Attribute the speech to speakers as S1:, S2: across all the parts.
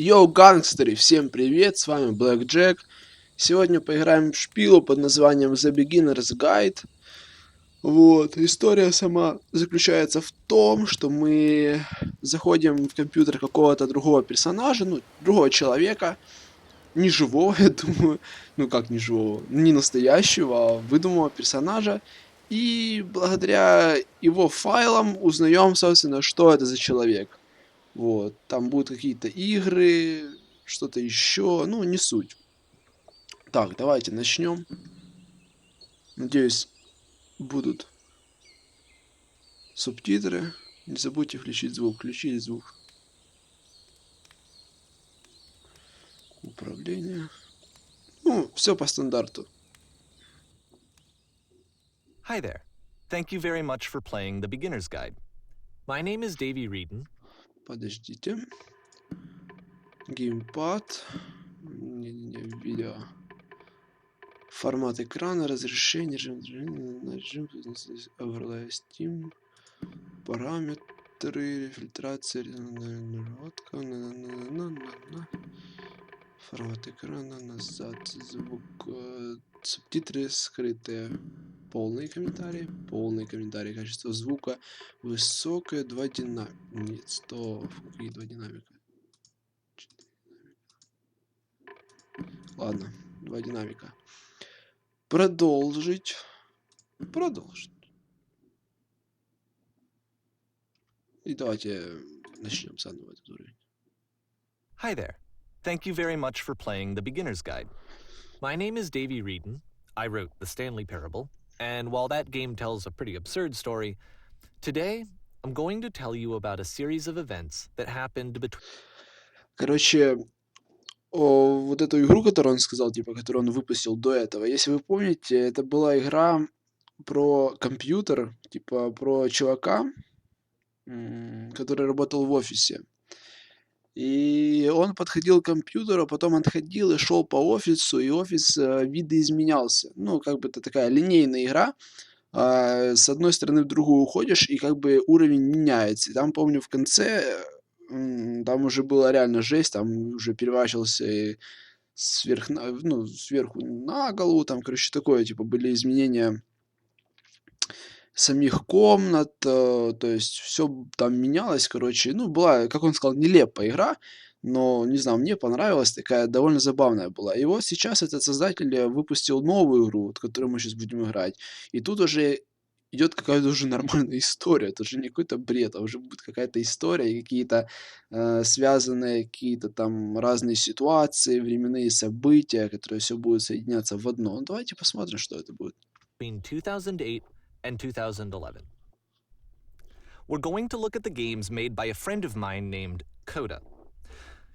S1: Йоу, гангстеры, всем привет, с вами Black Jack. Сегодня поиграем в шпилу под названием The Beginner's Guide. Вот, история сама заключается в том, что мы заходим в компьютер какого-то другого персонажа, ну, другого человека, не живого, я думаю, ну как не живого, не настоящего, а выдуманного персонажа, и благодаря его файлам узнаем, собственно, что это за человек. Вот, там будут какие-то игры, что-то еще, ну, не суть. Так, давайте начнем. Надеюсь, будут субтитры. Не забудьте включить звук. Включили звук. Управление. Ну, все по стандарту.
S2: Hi there. Thank you very much for playing the Beginner's Guide. My name is Davey Reedon.
S1: Подождите. Геймпад. Видео. Формат экрана, разрешение, режим Overlay Steam, параметры, фильтрация, наработка, формат экрана, назад, звук, субтитры скрытые, полные комментарии, качество звука высокое, 2 динамика, нет, 100, какие 2 динамика, ладно, 2 динамика. Продолжить. И давайте начнем заново этот уровень.
S2: Hi there. Thank you very much for playing the Beginner's Guide. My name is Davey Reedon. I wrote The Stanley Parable, and while that game tells a pretty absurd story, today I'm going to tell you about a series of events that happened between...
S1: Короче, вот эту игру, которую он сказал, типа, которую он выпустил до этого, если вы помните, это была игра про компьютер, типа, про чувака, который работал в офисе. И он подходил к компьютеру, потом отходил и шел по офису, и офис видоизменялся. Ну, как бы это такая линейная игра. С одной стороны в другую уходишь, и как бы уровень меняется. И там, помню, в конце там уже была реально жесть, там уже переворачивался сверху на голову, там, короче, такое, типа, были изменения самих комнат, то есть все там менялось, короче, ну, была, как он сказал, нелепая игра, но, не знаю, мне понравилась, такая довольно забавная была. И вот сейчас этот создатель выпустил новую игру, вот, которую мы сейчас будем играть, и тут уже идет какая-то уже нормальная история, это уже не какой-то бред, а уже будет какая-то история, и какие-то связанные какие-то там разные ситуации, временные события, которые все будут соединяться в одно. Ну, давайте посмотрим, что это будет.
S2: between 2008 and 2011. We're going to look at the games made by a friend of mine named Coda.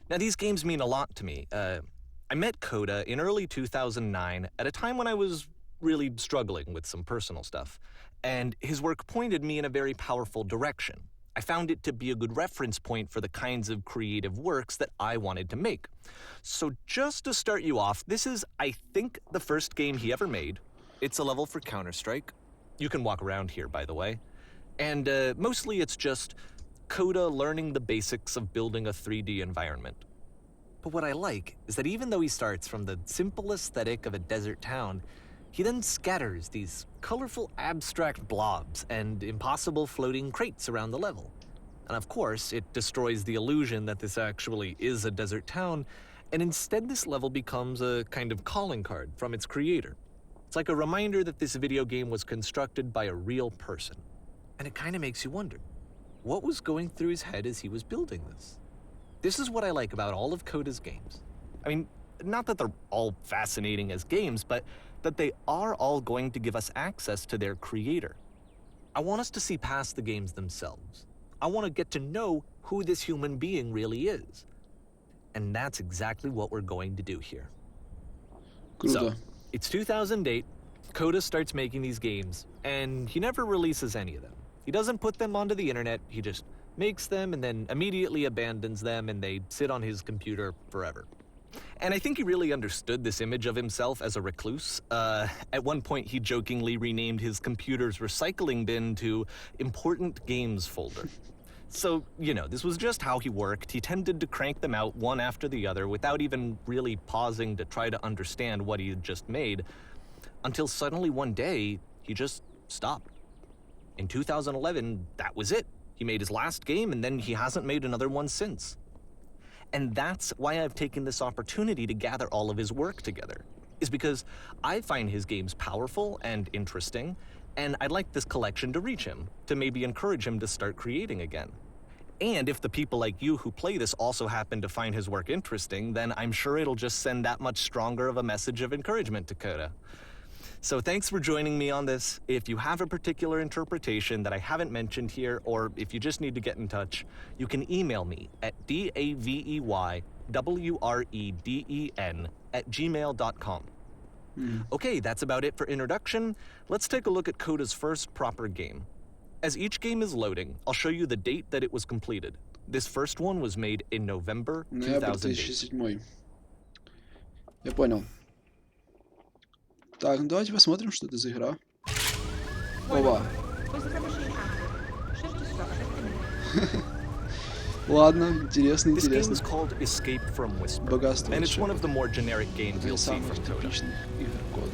S2: Now, these games mean a lot to me. I met Coda in early 2009 at a time when I was really struggling with some personal stuff, and his work pointed me in a very powerful direction. I found it to be a good reference point for the kinds of creative works that I wanted to make. So just to start you off, this is, I think, the first game he ever made. It's a level for Counter-Strike. You can walk around here, by the way. And mostly it's just Coda learning the basics of building a 3D environment. But what I like is that even though he starts from the simple aesthetic of a desert town, he then scatters these colorful abstract blobs and impossible floating crates around the level. And of course, it destroys the illusion that this actually is a desert town, and instead this level becomes a kind of calling card from its creator. It's like a reminder that this video game was constructed by a real person. And it kind of makes you wonder, what was going through his head as he was building this? This is what I like about all of Coda's games. I mean, not that they're all fascinating as games, but that they are all going to give us access to their creator. I want us to see past the games themselves. I want to get to know who this human being really is. And that's exactly what we're going to do here.
S1: Круто.
S2: So, it's 2008, Coda starts making these games, and he never releases any of them. He doesn't put them onto the internet, he just makes them and then immediately abandons them, and they sit on his computer forever. And I think he really understood this image of himself as a recluse. At one point, he jokingly renamed his computer's recycling bin to Important Games Folder. So, this was just how he worked. He tended to crank them out one after the other without even really pausing to try to understand what he had just made, until suddenly one day, he just stopped. In 2011, that was it. He made his last game, and then he hasn't made another one since. And that's why I've taken this opportunity to gather all of his work together, is because I find his games powerful and interesting, and I'd like this collection to reach him, to maybe encourage him to start creating again. And if the people like you who play this also happen to find his work interesting, then I'm sure it'll just send that much stronger of a message of encouragement to Coda. So thanks for joining me on this. If you have a particular interpretation that I haven't mentioned here, or if you just need to get in touch, you can email me at daveyWreden@gmail.com. Okay, that's about it for introduction. Let's take a look at Coda's first proper game. As each game is loading, I'll show you the date that it was completed. This first one was made in November
S1: Ноябрь
S2: 2008.
S1: 2007. Я понял. Так, ну давайте посмотрим, что это за игра. Ова. Ладно, интересно,
S2: This game is
S1: интересно.
S2: called Escape from Whisper,
S1: Богатство
S2: and it's one of
S1: шепота.
S2: the more generic games
S1: Один
S2: you'll
S1: из
S2: see
S1: самых
S2: from Coda.
S1: типичных игр кода.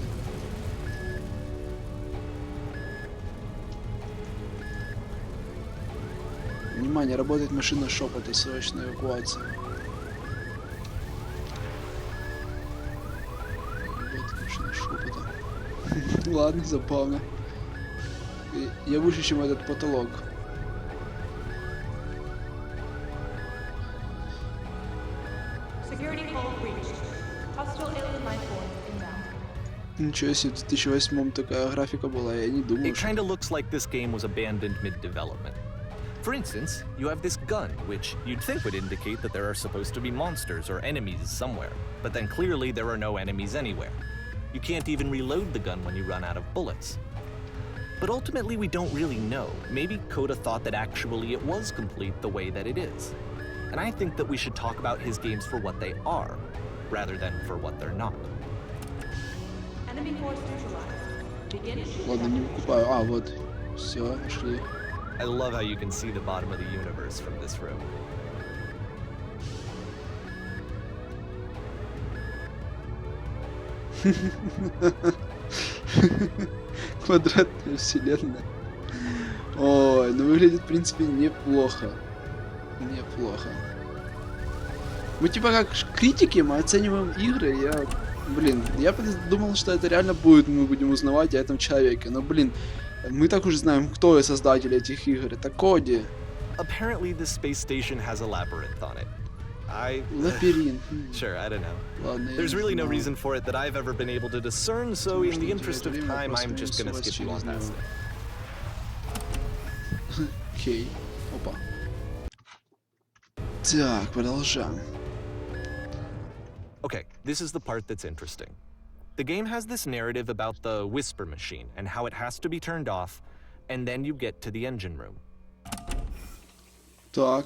S1: Внимание, работает машина шепота, срочная эвакуация. Работает машина шепота. Ладно, забавно. Я выше, чем этот потолок.
S3: Security call reached. Hostile alien life forms inbound.
S1: Ничего себе, в 2008 такая графика была, я не думал,
S2: It
S1: что...
S2: kind of looks like this game was abandoned mid-development. For instance, you have this gun, which you'd think would indicate that there are supposed to be monsters or enemies somewhere, but then clearly there are no enemies anywhere. You can't even reload the gun when you run out of bullets. But ultimately, we don't really know. Maybe Coda thought that actually it was complete the way that it is. And I think that we should talk about his games for what they are, rather than for what they're not.
S3: Enemy force neutralized. Begin
S1: Ладно, не выкупаю. А, вот. Все, шли.
S2: I love how you can see the bottom of the universe from this room.
S1: Квадратная вселенная. Ой, ну выглядит, в принципе, неплохо. Неплохо. Мы типа как критики, мы оцениваем игры, я думал, что это реально будет, мы будем узнавать о этом человеке, но, блин, мы так уже знаем, кто создатели этих игр, это Коди.
S2: Apparently, this space station has a labyrinth on it.
S1: Лабиринт.
S2: Sure, I don't know.
S1: Ладно, я
S2: There's
S1: не
S2: really no
S1: знаю.
S2: reason for it that I've ever been able to discern, so in the interest of time, I'm just gonna skip you on past it.
S1: Окей. Опа. Так, продолжаем.
S2: Okay, this is the part that's interesting. The game has this narrative about the Whisper machine and how it has to be turned off, and then you get to the engine room.
S1: Так.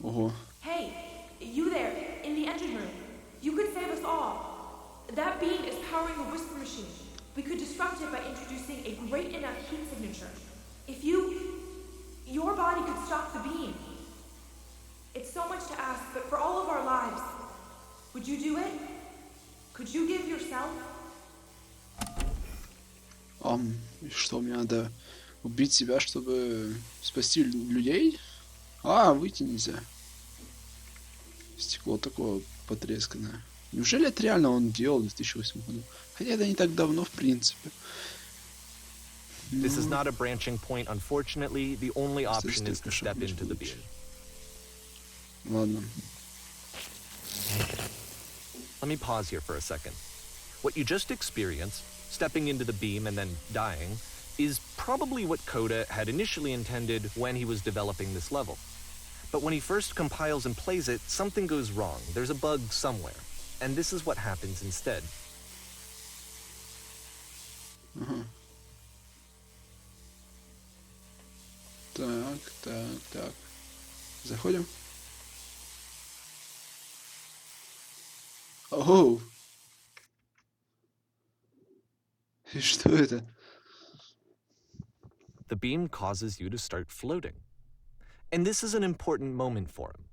S1: Ого.
S3: Hey, you there, in the engine room. You could save us all. That beam is powering the Whisper machine. We could disrupt it by introducing a great enough heat signature. If your body could stop the beam. It's so much to ask, but for all of our lives, would you do it? Could you give yourself?
S1: И что, мне надо убить себя, чтобы спасти людей? А, выйти нельзя. Стекло такое потресканное. Неужели это реально он делал в 2008 году? Хотя это не так давно, в принципе.
S2: This is not a branching point, unfortunately. The only option is to step into the beam.
S1: Ладно.
S2: Let me pause here for a second. What you just experienced, stepping into the beam and then dying, is probably what Coda had initially intended when he was developing this level. But when he first compiles and plays it, something goes wrong. There's a bug somewhere. And this is what happens instead.
S1: Ага. Так. Заходим. Оу! И что это?
S2: The beam causes you to start floating. And this is an important moment for him.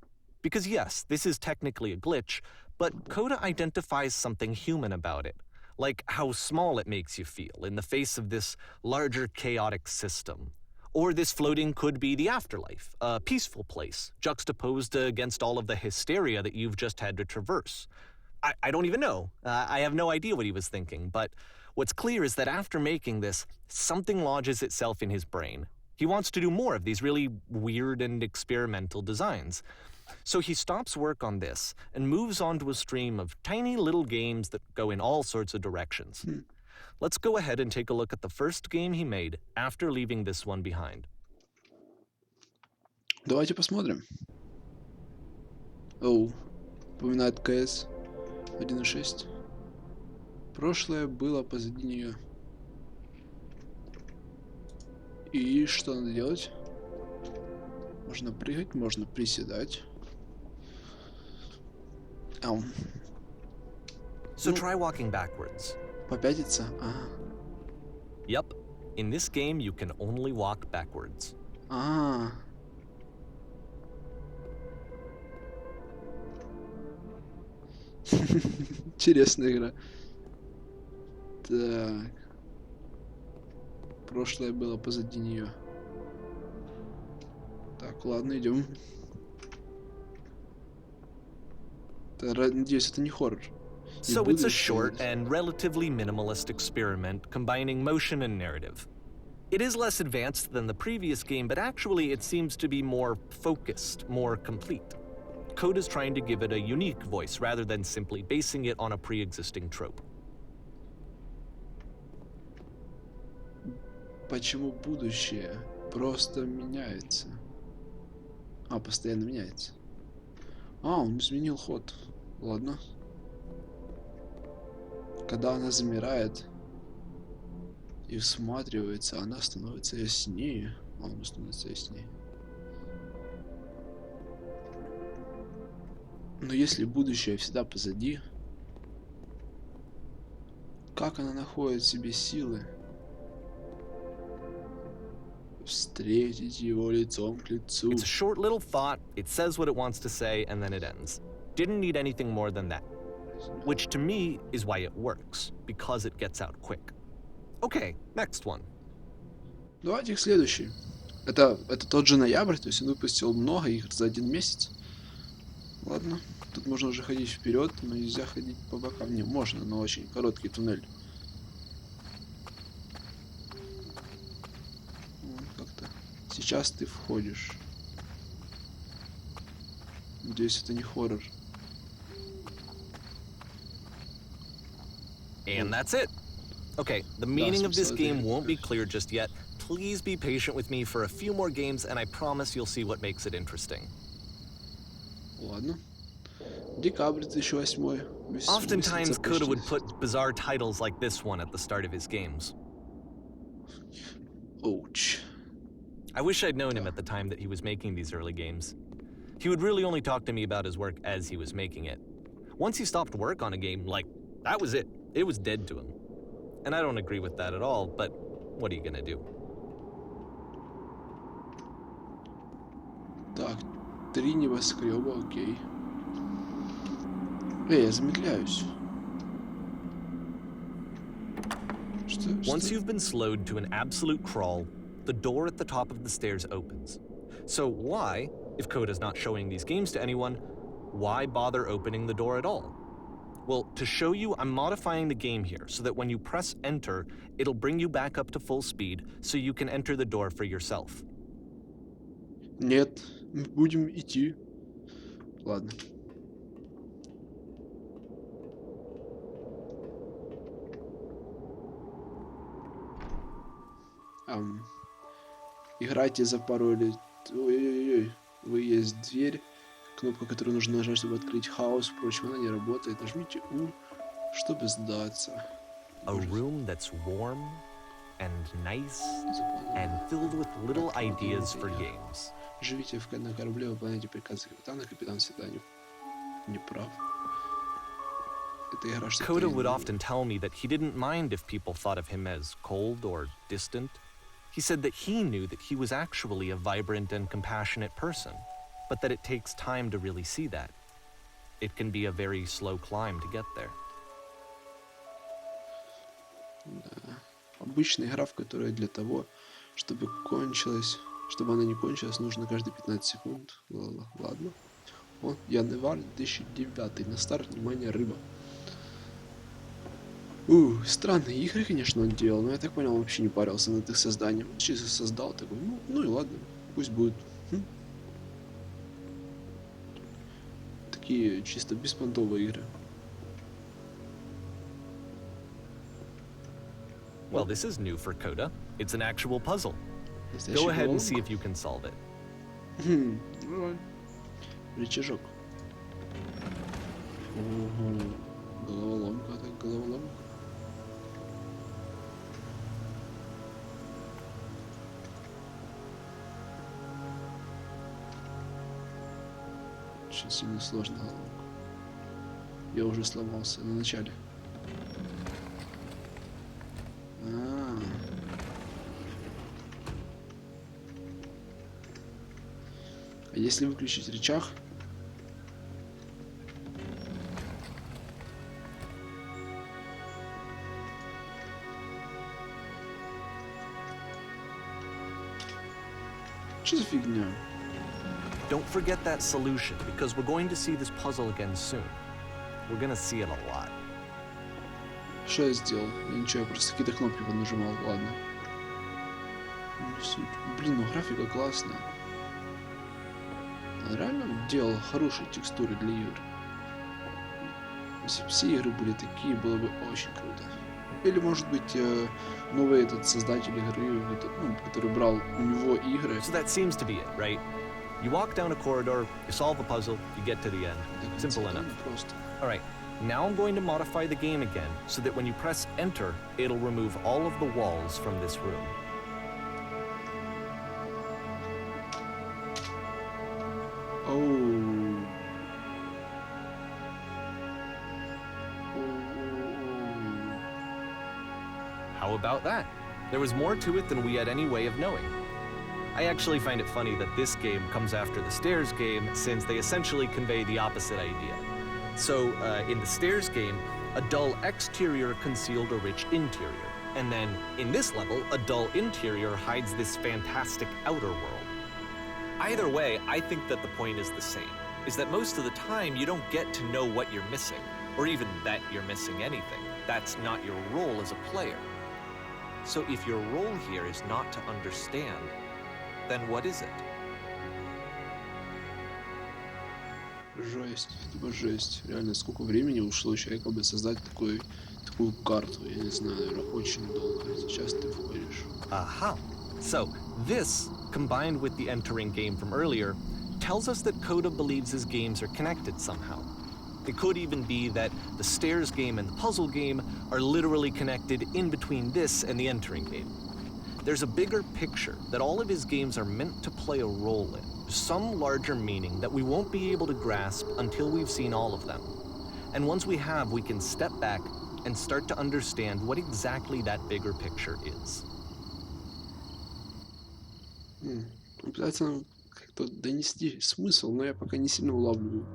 S2: Because yes, this is technically a glitch, but Coda identifies something human about it, like how small it makes you feel in the face of this larger chaotic system. Or this floating could be the afterlife, a peaceful place, juxtaposed against all of the hysteria that you've just had to traverse. I don't even know. I have no idea what he was thinking, but what's clear is that after making this, something lodges itself in his brain. He wants to do more of these really weird and experimental designs. So he stops work on this and moves on to a stream of tiny little games that go in all sorts of directions. Let's go ahead and take a look at the first game he made after leaving this one behind.
S1: Давайте посмотрим. Оу, упоминает КС 1.6. Прошлое было позади нее. И что надо делать? Можно прыгать, можно приседать.
S2: So try walking backwards.
S1: Попятиться?
S2: Yep, in this game you can only walk backwards.
S1: Интересная игра. Так. Прошлое было позади нее. Так, ладно, идем. Надеюсь, это не хоррор.
S2: So it's a short and relatively minimalist experiment combining motion and narrative. It is less advanced than the previous game, but actually it seems to be more focused, more complete. Coda's trying to give it a unique voice rather than simply basing it on a pre-existing trope.
S1: Почему будущее просто меняется? Постоянно меняется. Он изменил ход. Ладно. Когда она замирает и всматривается, она становится яснее. Она становится яснее. Но если будущее всегда позади, как она находит в себе силы встретить его лицом к лицу?
S2: It's a short little thought, it says what it wants to say, and then it ends. Didn't need anything more than that. Which to me is why it works, because it gets out quick. Okay, next one.
S1: Давайте к следующей. Это тот же ноябрь, то есть он выпустил много игр за один месяц. Ладно, тут можно уже ходить вперед, но нельзя ходить по бокам. Не, можно, но очень короткий туннель. Как-то. Сейчас ты входишь. Надеюсь, это не хоррор.
S2: And that's it. Okay, the meaning of this game won't be clear just yet. Please be patient with me for a few more games, and I promise you'll see what makes it interesting.
S1: Ладно. Декабрь 2008.
S2: Oftentimes, Coda would put bizarre titles like this one at the start of his games.
S1: Ouch.
S2: I wish I'd known him at the time that he was making these early games. He would really only talk to me about his work as he was making it. Once he stopped work on a game, that was it. It was dead to him. And I don't agree with that at all, but what are you gonna do?
S1: Так, 3 небоскреба, окей. Я замедляюсь.
S2: Once you've been slowed to an absolute crawl, the door at the top of the stairs opens. So why, if Coda's not showing these games to anyone, why bother opening the door at all? Well, to show you, I'm modifying the game here so that when you press enter, it'll bring you back up to full speed so you can enter the door for yourself.
S1: Нет, мы будем идти. Ладно. Играйте за пароль. Ой-ой-ой. Вы есть дверь. Кнопка, которую нужно нажать, чтобы открыть хаос. Впрочем, она не работает. Нажмите U, чтобы сдаться.
S2: A room that's warm and nice and filled with little ideas for games.
S1: Живите на корабле, выполняйте приказы капитана. Капитан всегда не прав. Это игра, что
S2: Coda would often tell me that he didn't mind if people thought of him as cold or distant. He said that he knew that he was actually a vibrant and compassionate person, but that it takes time to really see that. It can be a very slow climb to get there.
S1: Да. Обычная игра, в которой для того, чтобы она не кончилась, нужно каждые 15 секунд. Ладно. О, январь 2009. На старт, внимание, рыба. Странные игры, конечно, он делал, но я так понял, он вообще не парился над их созданием. Чисто создал такой, ну и ладно, пусть будет. Такие чисто беспонтовые игры.
S2: Well, this is new for Coda. It's an actual puzzle.
S1: Настоящий
S2: Go ahead and
S1: головоломка.
S2: see if you can solve it.
S1: Давай. Рычажок. Ого. Головоломка, так головоломка. Очень сильно сложная головоломка. Я уже сломался на начале. А если выключить рычаг? Что за фигня?
S2: Don't forget that solution, because we're going to see this puzzle again soon. We're gonna see it a lot.
S1: Что я сделал? Я ничего, я просто какие-то кнопки поднажимал, ладно. Не суть. Блин, ну графика классная. Он реально делал хорошие текстуры для игр. Если бы все игры были такие, было бы очень круто. Или, может быть, новый этот создатель игры, который брал у него игры.
S2: So that seems to be it, right? You walk down a corridor, you solve a puzzle, you get to the end.
S1: до
S2: Simple
S1: конца,
S2: enough.
S1: ну, просто.
S2: Alright, now I'm going to modify the game again so that when you press enter, it'll remove all of the walls from this room.
S1: Оу.
S2: How about that? There was more to it than we had any way of knowing. I actually find it funny that this game comes after the Stairs game, since they essentially convey the opposite idea. So, in the Stairs game, a dull exterior concealed a rich interior. And then, in this level, a dull interior hides this fantastic outer world. Either way, I think that the point is the same, is that most of the time you don't get to know what you're missing, or even that you're missing anything. That's not your role as a player. So if your role here is not to understand, then what is it?
S1: Жесть, типа жесть. Реально, сколько времени ушло человека бы создать такую карту, я не знаю, наверное, очень долго. Сейчас ты входишь.
S2: Aha! So, this, combined with the entering game from earlier, tells us that Coda believes his games are connected somehow. It could even be that the Stairs game and the puzzle game are literally connected in between this and the entering game. There's a bigger picture that all of his games are meant to play a role in, some larger meaning that we won't be able to grasp until we've seen all of them. And once we have, we can step back and start to understand what exactly that bigger picture is.
S1: Пытается нам как-то донести смысл, но я пока не сильно улавливаю.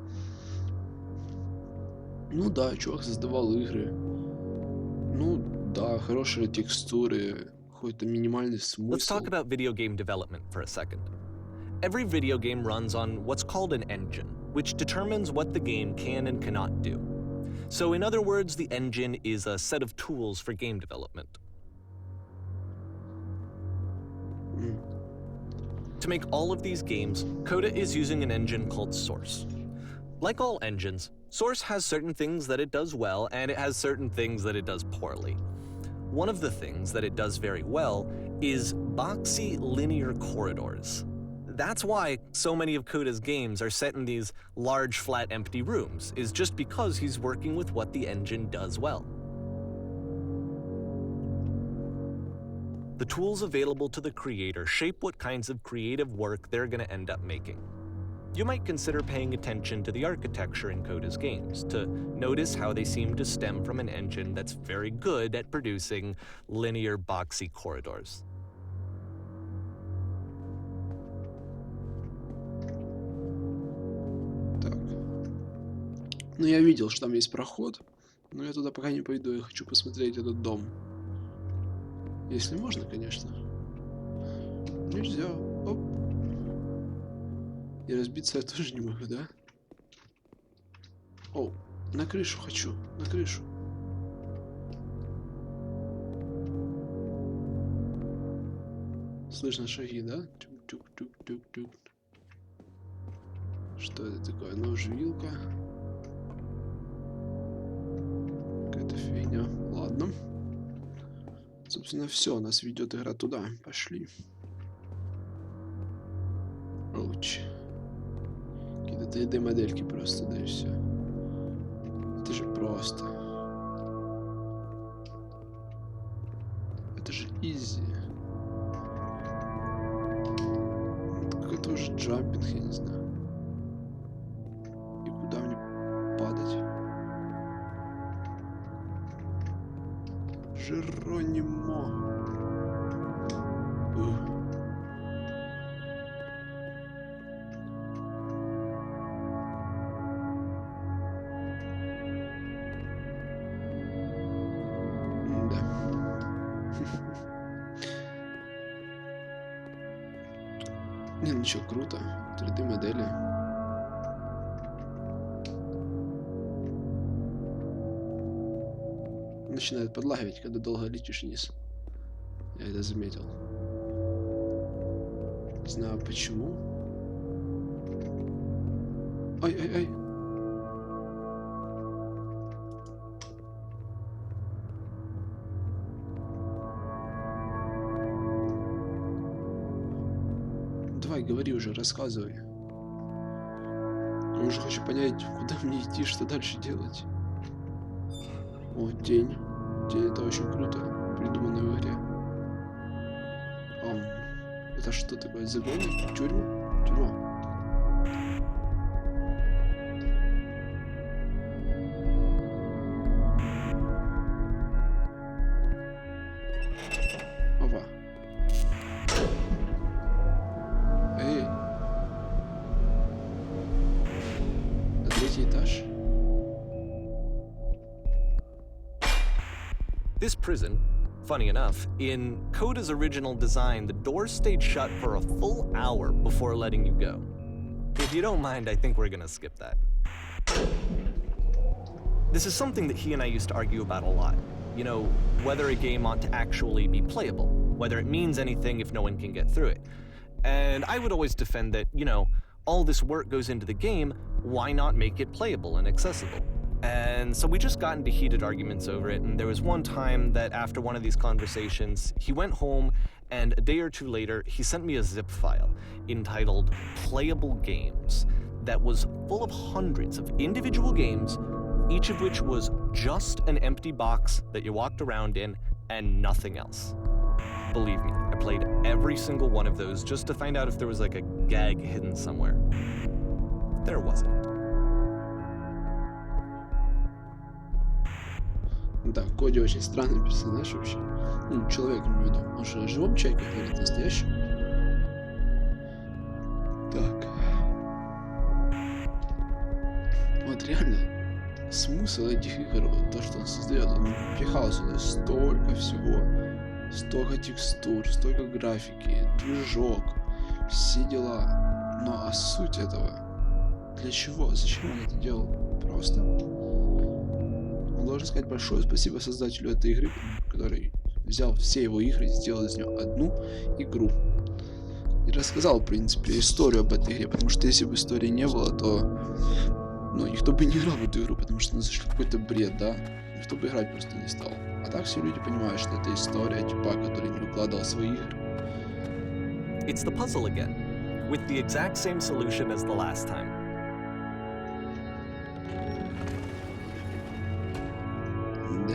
S1: Ну да, чувак создавал игры. Ну да, хорошие текстуры, какой-то минимальный смысл.
S2: Let's talk about video game development for a second. Every video game runs on what's called an engine, which determines what the game can and cannot do. So in other words, the engine is a set of tools for game development. To make all of these games, Coda is using an engine called Source. Like all engines, Source has certain things that it does well, and it has certain things that it does poorly. One of the things that it does very well is boxy linear corridors. That's why so many of Coda's games are set in these large, flat, empty rooms, is just because he's working with what the engine does well. The tools available to the creator shape what kinds of creative work they're going to end up making. You might consider paying attention to the architecture in Coda's games to notice how they seem to stem from an engine that's very good at producing linear, boxy corridors.
S1: Ну, я видел, что там есть проход, но я туда пока не пойду, я хочу посмотреть этот дом. Если можно, конечно. Нельзя. Оп. И разбиться я тоже не могу, да? О, на крышу хочу, на крышу. Слышно шаги, да? Тюк-тюк-тюк-тюк-тюк. Что это такое? Нож, вилка. Какая-то фигня. Ладно. Собственно, все, нас ведет игра туда. Пошли. Оуч. Какие-то 3D модельки просто, да и все. Это же просто. Это же изи. Какой-то уже джампинг, я не знаю. И куда мне падать? Жеронимо. Да. Не, ну чё, круто. 3D модели. Начинает подлагивать, когда долго летишь вниз. Я это заметил. Не знаю почему. Ай-ай-ай. Давай, говори уже, рассказывай. Я уже хочу понять, куда мне идти, что дальше делать. О, тень. Тень — это очень круто придумано в игре. Это что такое? Загоны? Тюрьма? Тюрьма. Ова. Эй. На 3-й этаж?
S2: This prison, funny enough, in Coda's original design, the doors stayed shut for a full hour before letting you go. If you don't mind, I think we're gonna skip that. This is something that he and I used to argue about a lot. You know, whether a game ought to actually be playable, whether it means anything if no one can get through it. And I would always defend that, you know, all this work goes into the game, why not make it playable and accessible? And so we just got into heated arguments over it, and there was one time that after one of these conversations, he went home, and a day or two later, he sent me a zip file entitled Playable Games that was full of hundreds of individual games, each of which was just an empty box that you walked around in and nothing else. Believe me, I played every single one of those just to find out if there was like a gag hidden somewhere. There wasn't.
S1: Да, Коди очень странный персонаж вообще. Ну, человек, имею в виду. Он же о живом человеке говорит, настоящем. Так. Вот реально, смысл этих игр, вот то, что он создает, он пихал сюда столько всего. Столько текстур, столько графики, движок, все дела. Но а суть этого? Для чего? Зачем он это делал? Просто... Должен сказать большое спасибо создателю этой игры, который взял все его игры и сделал из нее одну игру. И рассказал, в принципе, историю об этой игре, потому что если бы истории не было, то ну, никто бы не играл в эту игру, потому что это какой-то бред, да? Никто бы играть просто не стал. А так все люди понимают, что это история типа, который не выкладывал свои игры.
S2: It's the puzzle again, with the exact same solution as the last time.
S1: Да.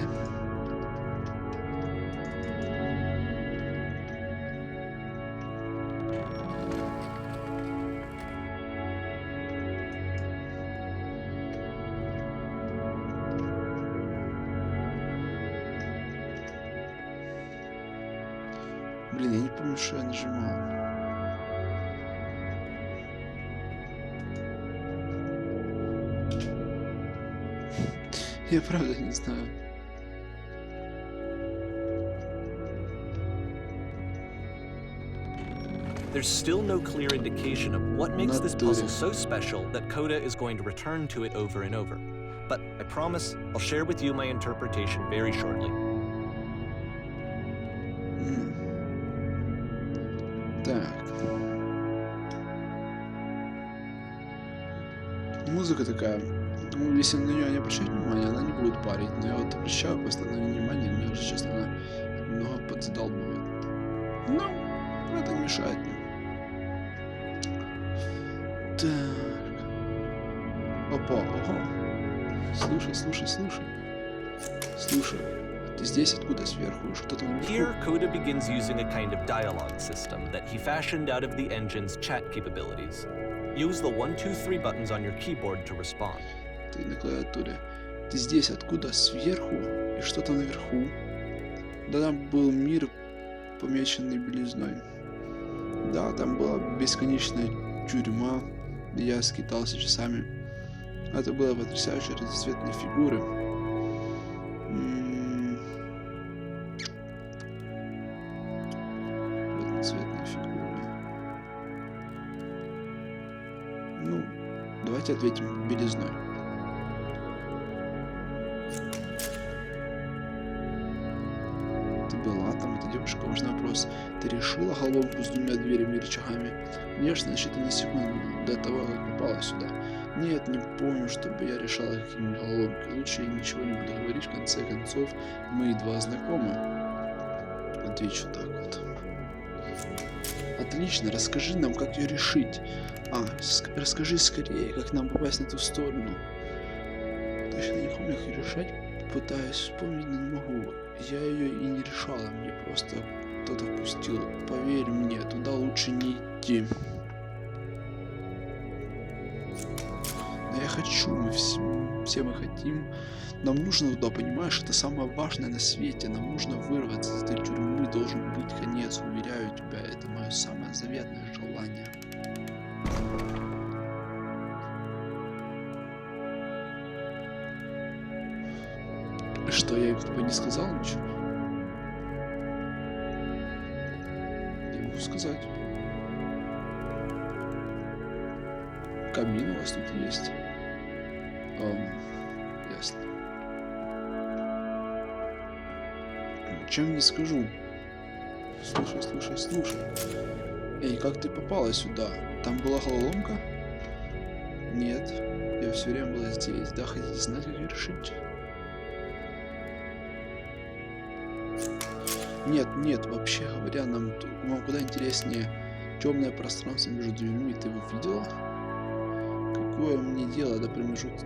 S1: Блин, я не помню, что я нажимал. Я правда не знаю.
S2: There's still no clear indication of what makes this
S1: Not
S2: puzzle
S1: doing.
S2: so special that Coda is going to return to it over and over. But I promise I'll share with you my interpretation very shortly.
S1: Так. Музыка такая. Ну, если на нее не обращать внимание, она не будет парить. Но я вот обращаю постоянное внимание, мне уже, честно, она немного подзадалбывает. Но это не мешает мне. Так. Опа, ого. Слушай. Слушай. Ты здесь откуда сверху? Что там наверху?
S2: Here, Coda begins using a kind of dialogue system that he fashioned out of the engine's chat capabilities. Use the 1, 2, 3 buttons on your keyboard to respond.
S1: Ты на клавиатуре. Ты здесь откуда? Сверху? И что там наверху? Да, там был мир, помеченный белизной. Да, там была бесконечная тюрьма, и я скитался часами. Это было потрясающие разноцветные фигуры. Разноцветные фигуры. Ну, давайте ответим белизной. Ты была там, эта девушка, важный вопрос. Ты решила головоломку с двумя дверями и рычагами? Конечно, считанные секунды до того, как попала сюда. Нет, не помню, чтобы я решала какие-нибудь головоломки. Лучше я ничего не буду говорить, в конце концов, мы едва знакомы. Отвечу так вот. Отлично, расскажи нам, как ее решить. Расскажи скорее, как нам попасть на ту сторону. Точно не помню, как ее решать. Пытаюсь вспомнить, но не могу. Я ее и не решала, мне просто кто-то впустил. Поверь мне, туда лучше не идти. Но я хочу, все мы хотим. Нам нужно туда, понимаешь, это самое важное на свете. Нам нужно вырваться из этой тюрьмы, должен быть конец, уверяю тебя, это мое самое заветное желание. Что, я им типа не сказал ничего? Я могу сказать. Камин у вас тут есть. Ясно. Чем не скажу? Слушай. Эй, как ты попала сюда? Там была головоломка? Нет, я все время была здесь. Да, хотите знать, как ее решить? Нет, вообще говоря, нам куда интереснее темное пространство между дверьми. Ты его видела? Какое мне дело до промежутка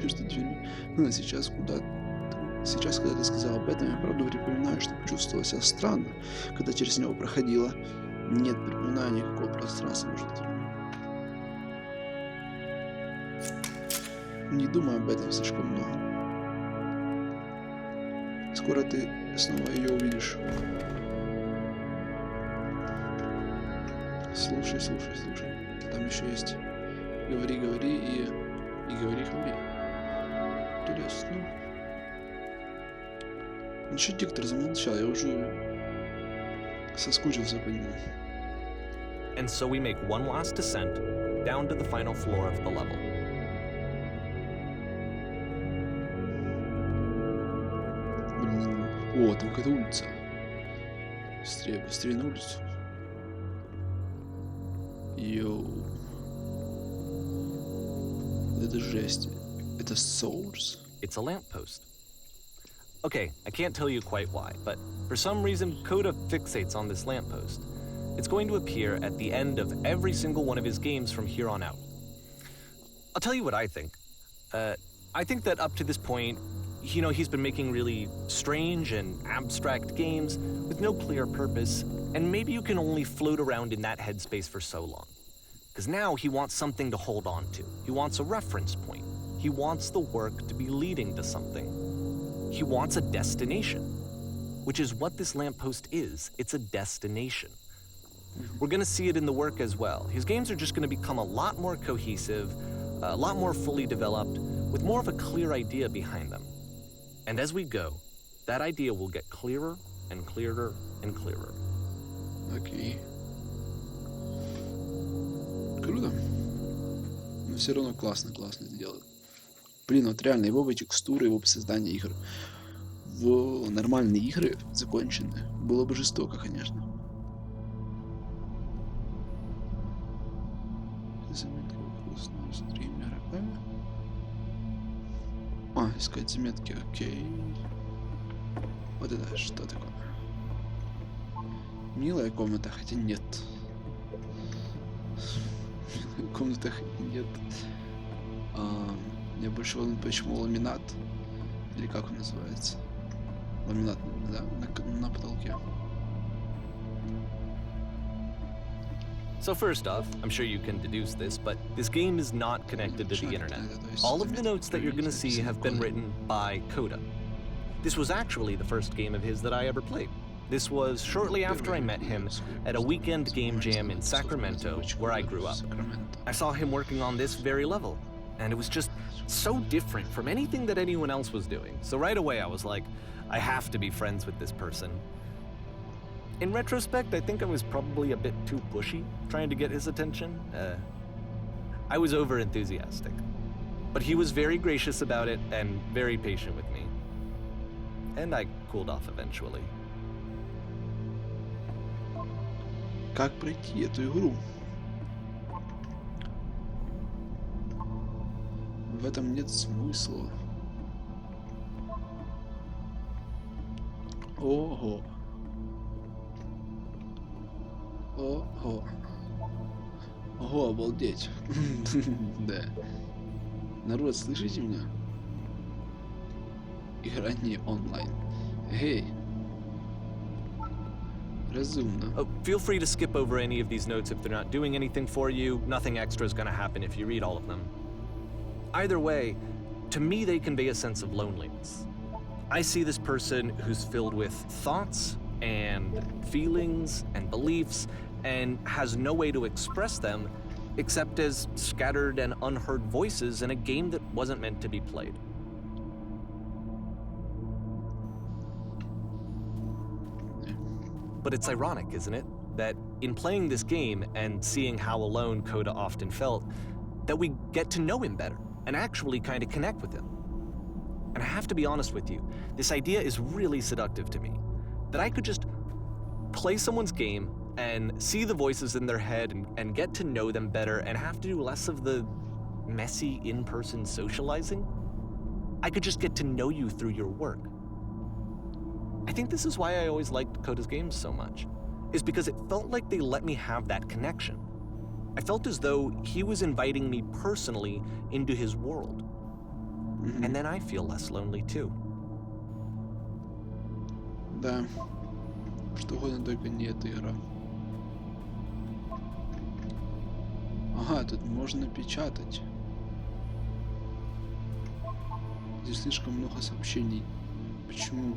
S1: между дверьми? Ну, а сейчас, когда ты сказал об этом, я правда припоминаю, что почувствовала себя странно, когда через него проходила. Нет, припоминаю никакого пространства между дверьми. Не думай об этом слишком много. Скоро ты снова ее увидишь. Слушай. Там еще есть. Говори и говори. Интересно. Ну что диктор замолчал, я уже соскучился по нему.
S2: And so we make one last descent down to the final floor of the level.
S1: Блин, о, там какая-то улица. Быстрее на улицу. Йоу. Это жесть. Это Source?
S2: It's a lamppost. Okay, I can't tell you quite why, but for some reason, Coda fixates on this lamppost. It's going to appear at the end of every single one of his games from here on out. I'll tell you what I think. I think that up to this point, he's been making really strange and abstract games with no clear purpose, and maybe you can only float around in that headspace for so long. Because now he wants something to hold on to. He wants a reference point. He wants the work to be leading to something. He wants a destination, which is what this lamppost is. It's a destination. We're going to see it in the work as well. His games are just going to become a lot more cohesive, a lot more fully developed, with more of a clear idea behind them. And as we go, that idea will get clearer and clearer and clearer.
S1: Окей. Круто. Но все равно классно сделано. Блин, вот реально его бы текстуры, его бы создание игр в нормальные игры законченные было бы жестоко, конечно. Заметка вкусного стримера. Искать заметки, окей. Вот это что такое? Милая комната, хотя нет. Комната нет. Я больше волнует, почему ламинат. Или как он называется? Ламинат, да, на потолке.
S2: So first off, I'm sure you can deduce this, but this game is not connected to the internet. All of the notes that you're going to see have been written by Coda. This was actually the first game of his that I ever played. This was shortly after I met him at a weekend game jam in Sacramento, where I grew up. I saw him working on this very level, and it was just so different from anything that anyone else was doing. So right away I was like, I have to be friends with this person. In retrospect, I think I was probably a bit too pushy, trying to get his attention. I was over-enthusiastic. But he was very gracious about it and very patient with me. And I cooled off eventually.
S1: Как пройти эту игру? В этом нет смысла. Ого. Ого. Ого, обалдеть. Да. Народ, слышите меня? Игра не онлайн. Эй. Разумно.
S2: Oh, feel free to skip over any of these notes if they're not doing anything for you. Nothing extra is going to happen if you read all of them. Either way, to me they convey a sense of loneliness. I see this person who's filled with thoughts and feelings and beliefs and has no way to express them except as scattered and unheard voices in a game that wasn't meant to be played. But it's ironic, isn't it? That in playing this game and seeing how alone Coda often felt, that we get to know him better and actually kind of connect with him. And I have to be honest with you, this idea is really seductive to me. That I could just play someone's game and see the voices in their head and get to know them better and have to do less of the messy in-person socializing. I could just get to know you through your work. I think this is why I always liked Coda's games so much, is because it felt like they let me have that connection. I felt as though he was inviting me personally into his world. And then I feel less lonely too.
S1: Да. Что угодно, только не эта игра. Ага, тут можно печатать. Здесь слишком много сообщений. Почему?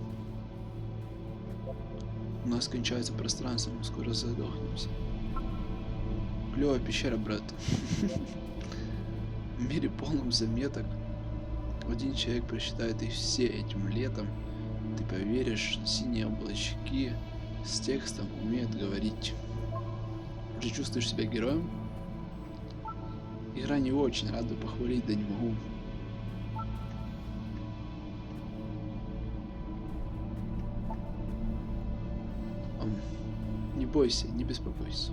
S1: У нас кончается пространство, мы скоро задохнемся. Клевая пещера, брат. В мире полном заметок. Один человек прочитает их все этим летом. Ты поверишь, синие облачки с текстом умеют говорить. Уже чувствуешь себя героем? Игра не очень, рад бы похвалить, да не могу. Не бойся, не беспокойся.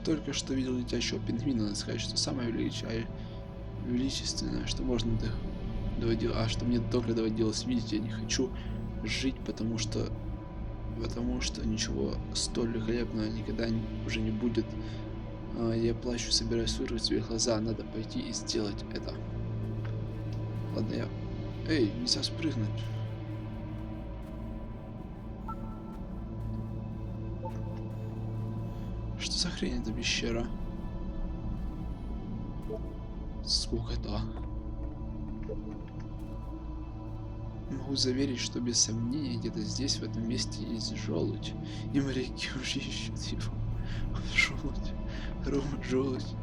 S1: Только что видел летящего пингвина, надо сказать, что самое величественное, что можно что мне только доводилось видеть, я не хочу жить, потому что ничего столь великолепного никогда уже не будет. Я плачу, собираюсь вырвать свои глаза, надо пойти и сделать это. Ладно, я... Эй, нельзя спрыгнуть. Что за хрень эта пещера? Сколько-то. Могу заверить, что без сомнения где-то здесь, в этом месте, есть желудь. И моряки уже ищут его. Желудь. Рома, желудь.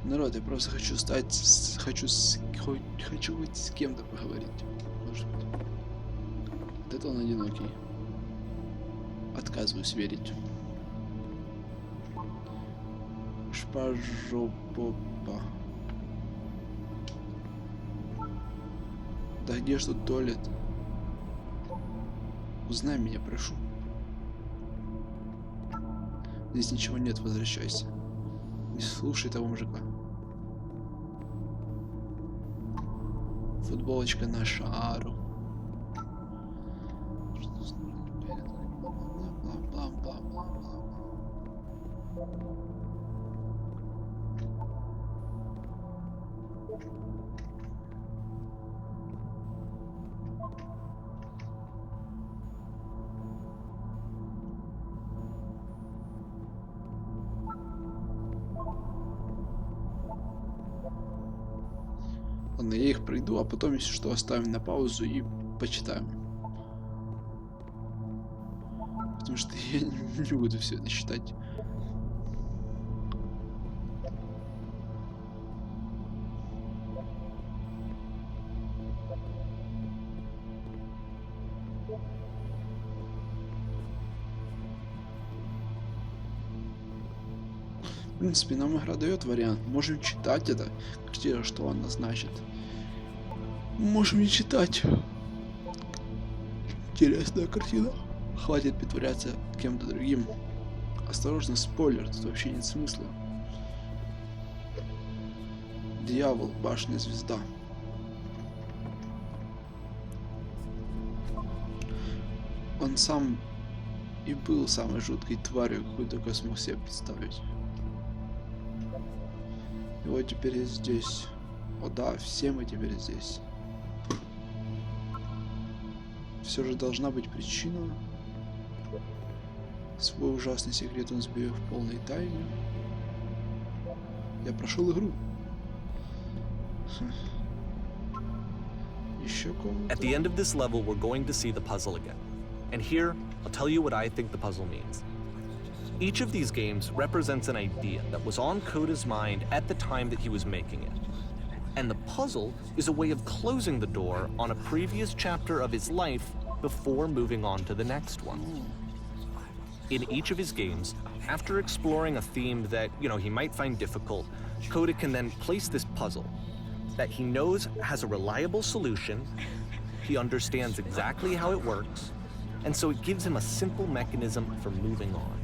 S1: Народ, я просто хочу стать... Хочу хоть с кем-то поговорить. Может быть. Вот это он одинокий. Отказываюсь верить. Шпажопопа. Да где ж тут туалет? Узнай меня, прошу. Здесь ничего нет, возвращайся. Не слушай того мужика. Футболочка на шару. Ладно, я их пройду, а потом, если что, оставим на паузу и почитаем. Потому что я не буду все это читать. В принципе, нам игра дает вариант. Можем читать это. Картина, что она значит. Можем не читать. Интересная картина. Хватит притворяться кем-то другим. Осторожно, спойлер, тут вообще нет смысла. Дьявол, башня, звезда. Он сам и был самой жуткой тварью, какую только смог себе представить. И вот теперь я здесь. О да, все мы теперь здесь. Все же должна быть причина. Свой ужасный секрет он сберег в полной тайне. Я прошел игру. Еще комната.
S2: At the end of this level, we're going to see the puzzle again. And here, I'll tell you what I think the puzzle means. Each of these games represents an idea that was on Coda's mind at the time that he was making it. And the puzzle is a way of closing the door on a previous chapter of his life before moving on to the next one. In each of his games, after exploring a theme that, he might find difficult, Coda can then place this puzzle that he knows has a reliable solution, he understands exactly how it works, and so it gives him a simple mechanism for moving on.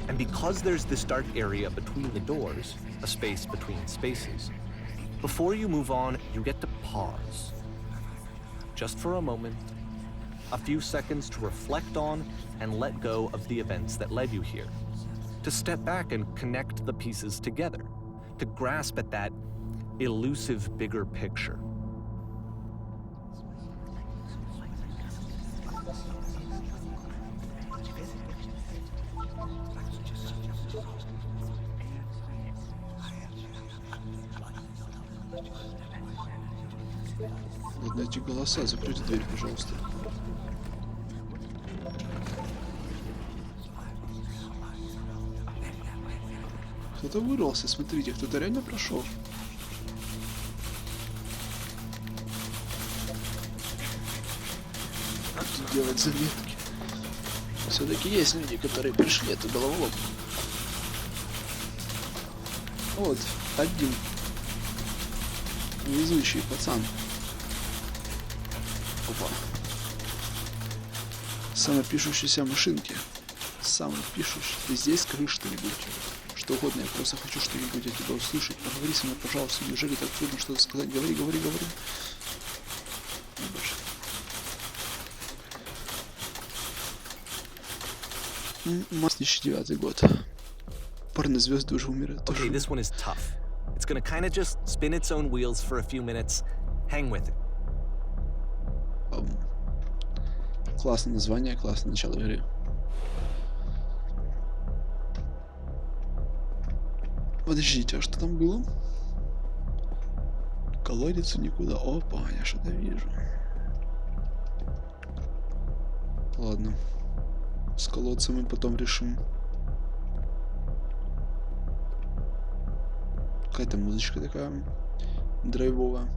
S2: And because there's this dark area between the doors, a space between spaces, before you move on, you get to pause. Just for a moment, a few seconds to reflect on and let go of the events that led you here. To step back and connect the pieces together. To grasp at that elusive bigger picture.
S1: Ладно, эти голоса, закройте дверь, пожалуйста. Кто-то вырвался, смотрите, кто-то реально прошел. Как тут делать заметки? Все-таки есть люди, которые пришли, это головоломка. Вот, один везучий пацан. Опа. Самопишущиеся машинки. Самопишущие. Ты здесь, скажи что-нибудь. Что угодно, я просто хочу что-нибудь от тебя услышать. Поговори со мной, пожалуйста. Неужели так трудно что-то сказать? Говори, говори, говори. О, боже. 2009 год. Порнозвезды уже умирают.
S2: Okay, this one is tough. It's gonna kinda just spin its own wheels for a few minutes. Hang with it.
S1: Классное название, классное начало игры. Подождите, а что там было? Колодец никуда. Опа, я что-то вижу. Ладно. С колодцем мы потом решим. Какая-то музычка такая драйвовая.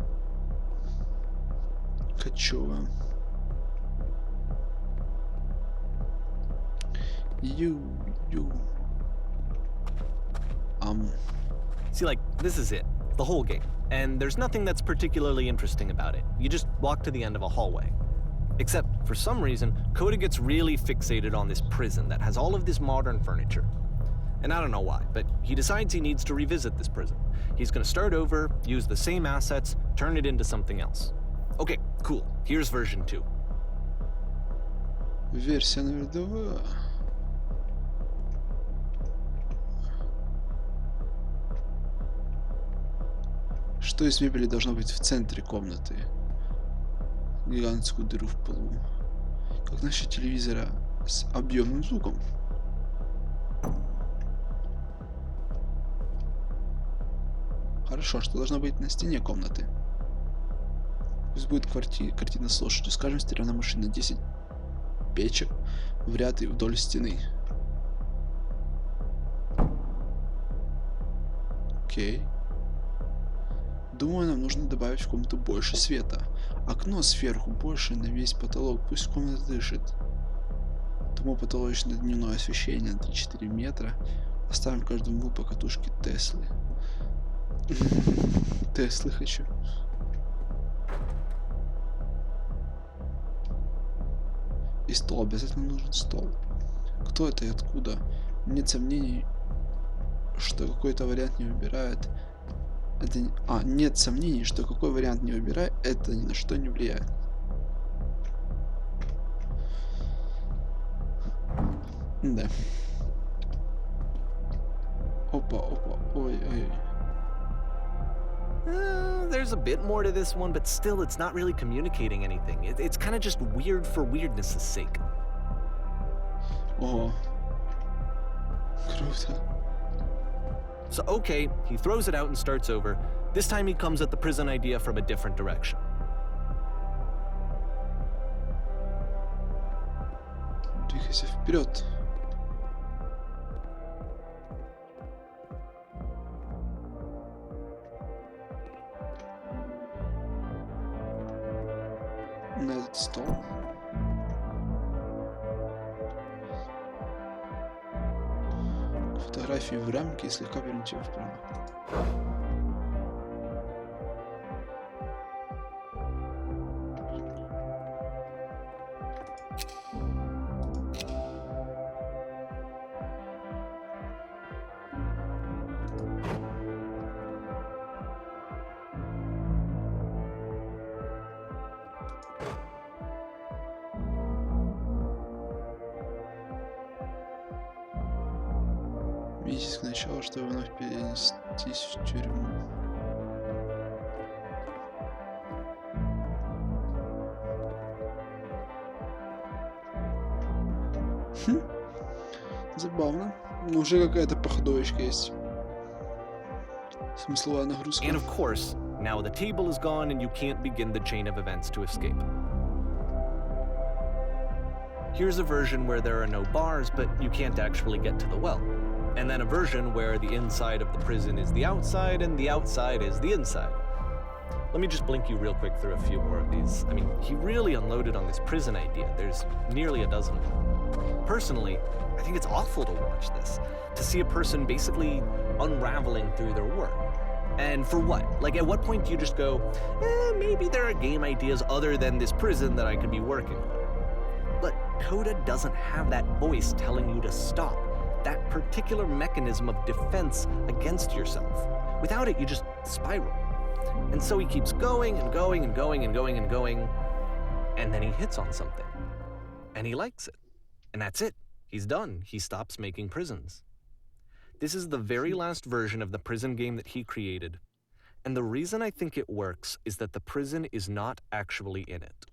S1: Качевая. Ю.
S2: See, like, this is it, the whole game. And there's nothing that's particularly interesting about it. You just walk to the end of a hallway. Except, for some reason, Coda gets really fixated on this prison that has all of this modern furniture. And I don't know why, but he decides he needs to revisit this prison. He's gonna start over, use the same assets, turn it into something else. Okay, cool. Here's version 2.
S1: Версия номер 2. Что из мебели должно быть в центре комнаты? Гигантскую дыру в полу. Как насчет телевизора с объемным звуком? Хорошо, что должно быть на стене комнаты? Пусть будет картина с лошадью. Скажем, стиральная машина, 10 печек в ряд и вдоль стены. Окей. Думаю, нам нужно добавить в комнату больше света. Окно сверху больше на весь потолок. Пусть комната дышит. Думаю, потолочное дневное освещение на 3-4 метра. Оставим каждому углу по катушке Теслы. Теслы хочу. И стол. Обязательно нужен стол. Кто это и откуда? Нет сомнений, что какой-то вариант не выбирает. Это... нет сомнений, что какой вариант не выбирай, это ни на что не влияет. Да. Опа. Ой.
S2: There's a bit more to this one, but still, it's not really communicating anything. It's kind of just weird for weirdness' sake.
S1: Ого. Круто.
S2: So, okay, he throws it out and starts over. This time he comes at the prison idea from a different direction.
S1: Двигайся вперед. На этот стол. Фотографии в рамке и слегка повернуть его вправо. Месяц к началу, чтобы вновь перенестись в тюрьму. Забавно. Но уже какая-то походовочка есть. Смысловая нагрузка.
S2: And of course, now the table is gone and you can't begin the chain of events to escape. Here's a version where there are no bars, but you can't actually get to the well. And then a version where the inside of the prison is the outside and the outside is the inside. Let me just blink you real quick through a few more of these. I mean, he really unloaded on this prison idea. There's nearly a dozen of them. Personally, I think it's awful to watch this, to see a person basically unraveling through their work. And for what? Like, at what point do you just go, maybe there are game ideas other than this prison that I could be working on? But Coda doesn't have that voice telling you to stop, that particular mechanism of defense against yourself. Without it, you just spiral. And so he keeps going and going and going and going and going, and then he hits on something. And he likes it. And that's it. He's done. He stops making prisons. This is the very last version of the prison game that he created. And the reason I think it works is that the prison is not actually in it.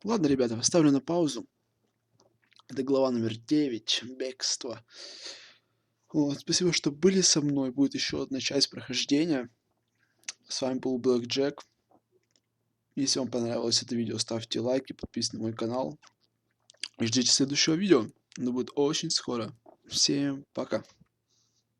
S1: Ладно, ребята, поставлю на паузу. Это глава номер 9. Бегство. Вот, спасибо, что были со мной. Будет еще одна часть прохождения. С вами был Black Jack. Если вам понравилось это видео, ставьте лайки, подписывайтесь на мой канал. И ждите следующего видео. Оно будет очень скоро. Всем пока.